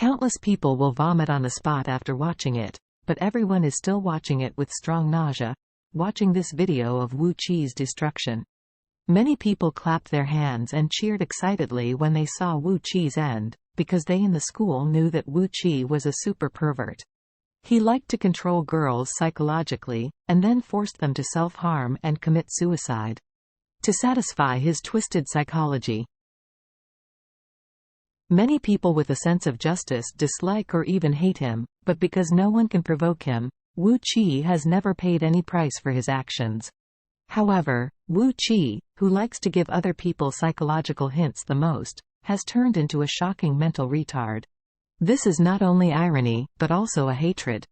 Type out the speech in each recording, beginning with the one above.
Countless people will vomit on the spot after watching it, but everyone is still watching it with strong nausea, watching this video of Wu Qi's destruction. Many people clapped their hands and cheered excitedly when they saw Wu Qi's end, because they in the school knew that Wu Qi was a super pervert. He liked to control girls psychologically, and then forced them to self-harm and commit suicide. To satisfy his twisted psychology. Many people with a sense of justice dislike or even hate him, but because no one can provoke him, Wu Qi has never paid any price for his actions. However, Wu Qi, who likes to give other people psychological hints the most, has turned into a shocking mental retard. This is not only irony, but also a hatred.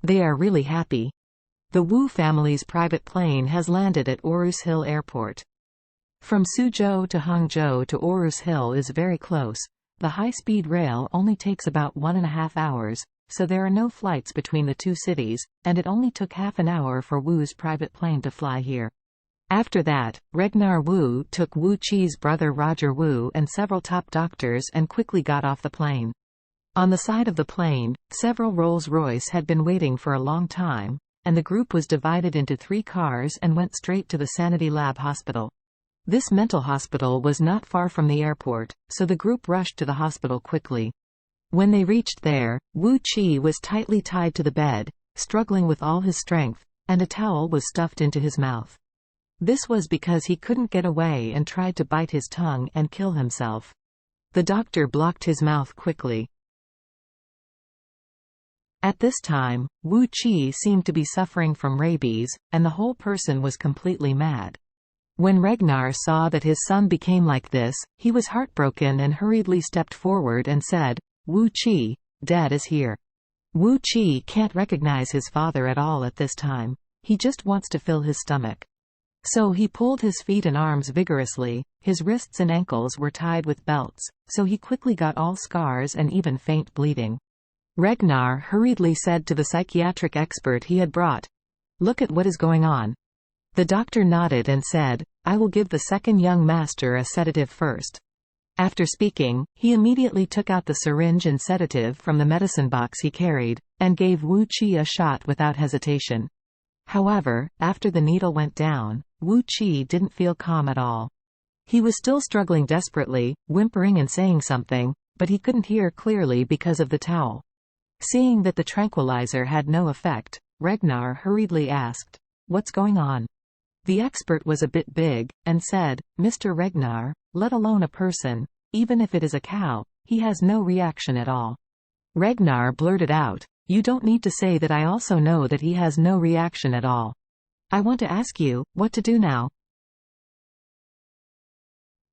They are really happy. The Wu family's private plane has landed at Orus Hill Airport. From Suzhou to Hangzhou to Orus Hill is very close. The high-speed rail only takes about 1.5 hours, so there are no flights between the two cities, and it only took half an hour for Wu's private plane to fly here. After that, Regnar Wu took Wu Qi's brother Roger Wu and several top doctors and quickly got off the plane. On the side of the plane, several Rolls-Royce had been waiting for a long time, and the group was divided into 3 cars and went straight to the Sanity Lab hospital. This mental hospital was not far from the airport, so the group rushed to the hospital quickly. When they reached there, Wu Qi was tightly tied to the bed, struggling with all his strength, and a towel was stuffed into his mouth. This was because he couldn't get away and tried to bite his tongue and kill himself. The doctor blocked his mouth quickly. At this time, Wu Qi seemed to be suffering from rabies, and the whole person was completely mad. When Regnar saw that his son became like this, he was heartbroken and hurriedly stepped forward and said, "Wu Qi, Dad is here." Wu Qi can't recognize his father at all at this time. He just wants to fill his stomach. So he pulled his feet and arms vigorously. His wrists and ankles were tied with belts, so he quickly got all scars and even faint bleeding. Regnar hurriedly said to the psychiatric expert he had brought, "Look at what is going on." The doctor nodded and said, "I will give the second young master a sedative first." After speaking, he immediately took out the syringe and sedative from the medicine box he carried, and gave Wu Qi a shot without hesitation. However, after the needle went down, Wu Qi didn't feel calm at all. He was still struggling desperately, whimpering and saying something, but he couldn't hear clearly because of the towel. Seeing that the tranquilizer had no effect, Regnar hurriedly asked, "What's going on?" The expert was a bit big, and said, "Mr. Regnar, let alone a person, even if it is a cow, he has no reaction at all." Regnar blurted out, "You don't need to say that, I also know that he has no reaction at all. I want to ask you, what to do now?"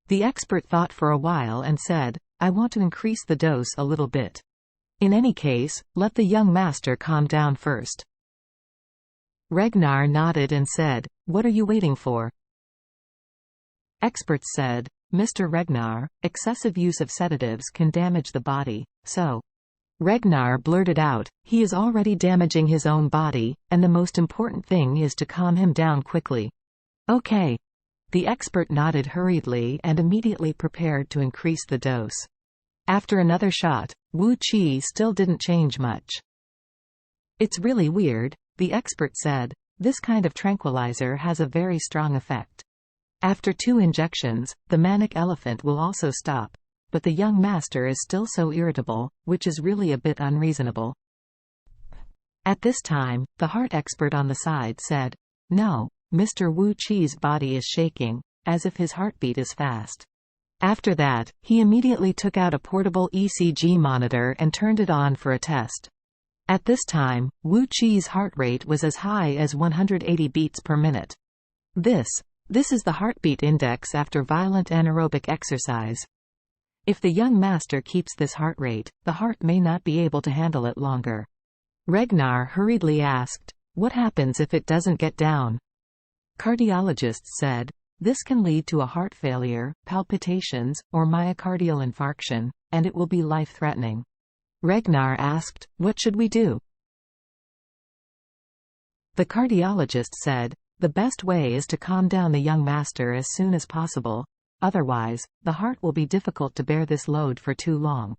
The expert thought for a while and said, "I want to increase the dose a little bit. In any case, let the young master calm down first." Regnar nodded and said, "What are you waiting for?" Experts said, "Mr. Regnar, excessive use of sedatives can damage the body, so..." Regnar blurted out, "He is already damaging his own body, and the most important thing is to calm him down quickly." "Okay." The expert nodded hurriedly and immediately prepared to increase the dose. After another shot, Wu Qi still didn't change much. "It's really weird," the expert said. "This kind of tranquilizer has a very strong effect. After 2 injections, the manic elephant will also stop. But the young master is still so irritable, which is really a bit unreasonable." At this time, the heart expert on the side said, "No, Mr. Wu Qi's body is shaking, as if his heartbeat is fast." After that, he immediately took out a portable ECG monitor and turned it on for a test. At this time, Wu Qi's heart rate was as high as 180 beats per minute. This is the heartbeat index after violent anaerobic exercise. If the young master keeps this heart rate, the heart may not be able to handle it longer. Regnar hurriedly asked, "What happens if it doesn't get down?" Cardiologists said, "This can lead to a heart failure, palpitations, or myocardial infarction, and it will be life-threatening." Regnar asked, "What should we do?" The cardiologist said, "The best way is to calm down the young master as soon as possible. Otherwise, the heart will be difficult to bear this load for too long."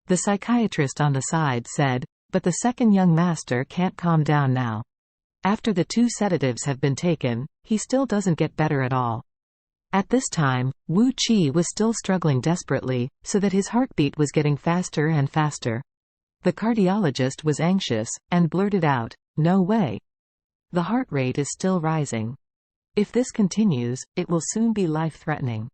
The psychiatrist on the side said, "But the second young master can't calm down now. After the 2 sedatives have been taken, he still doesn't get better at all." At this time, Wu Qi was still struggling desperately, so that his heartbeat was getting faster and faster. The cardiologist was anxious, and blurted out, "No way. The heart rate is still rising. If this continues, it will soon be life-threatening."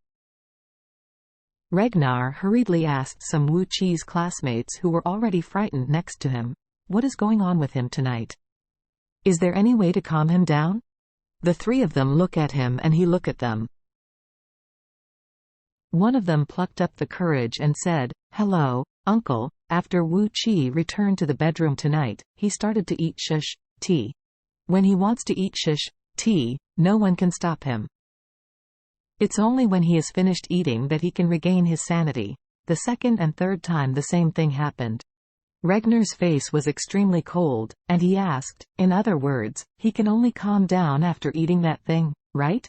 Regnar hurriedly asked some Wu Qi's classmates who were already frightened next to him, "What is going on with him tonight? Is there any way to calm him down?" The 3 of them look at him and he look at them. One of them plucked up the courage and said, "Hello, uncle." After Wu Qi returned to the bedroom tonight, he started to eat shish tea. When he wants to eat shish tea, no one can stop him. It's only when he is finished eating that he can regain his sanity. The second and third time the same thing happened. Regnar's face was extremely cold, and he asked, "In other words, he can only calm down after eating that thing, right?"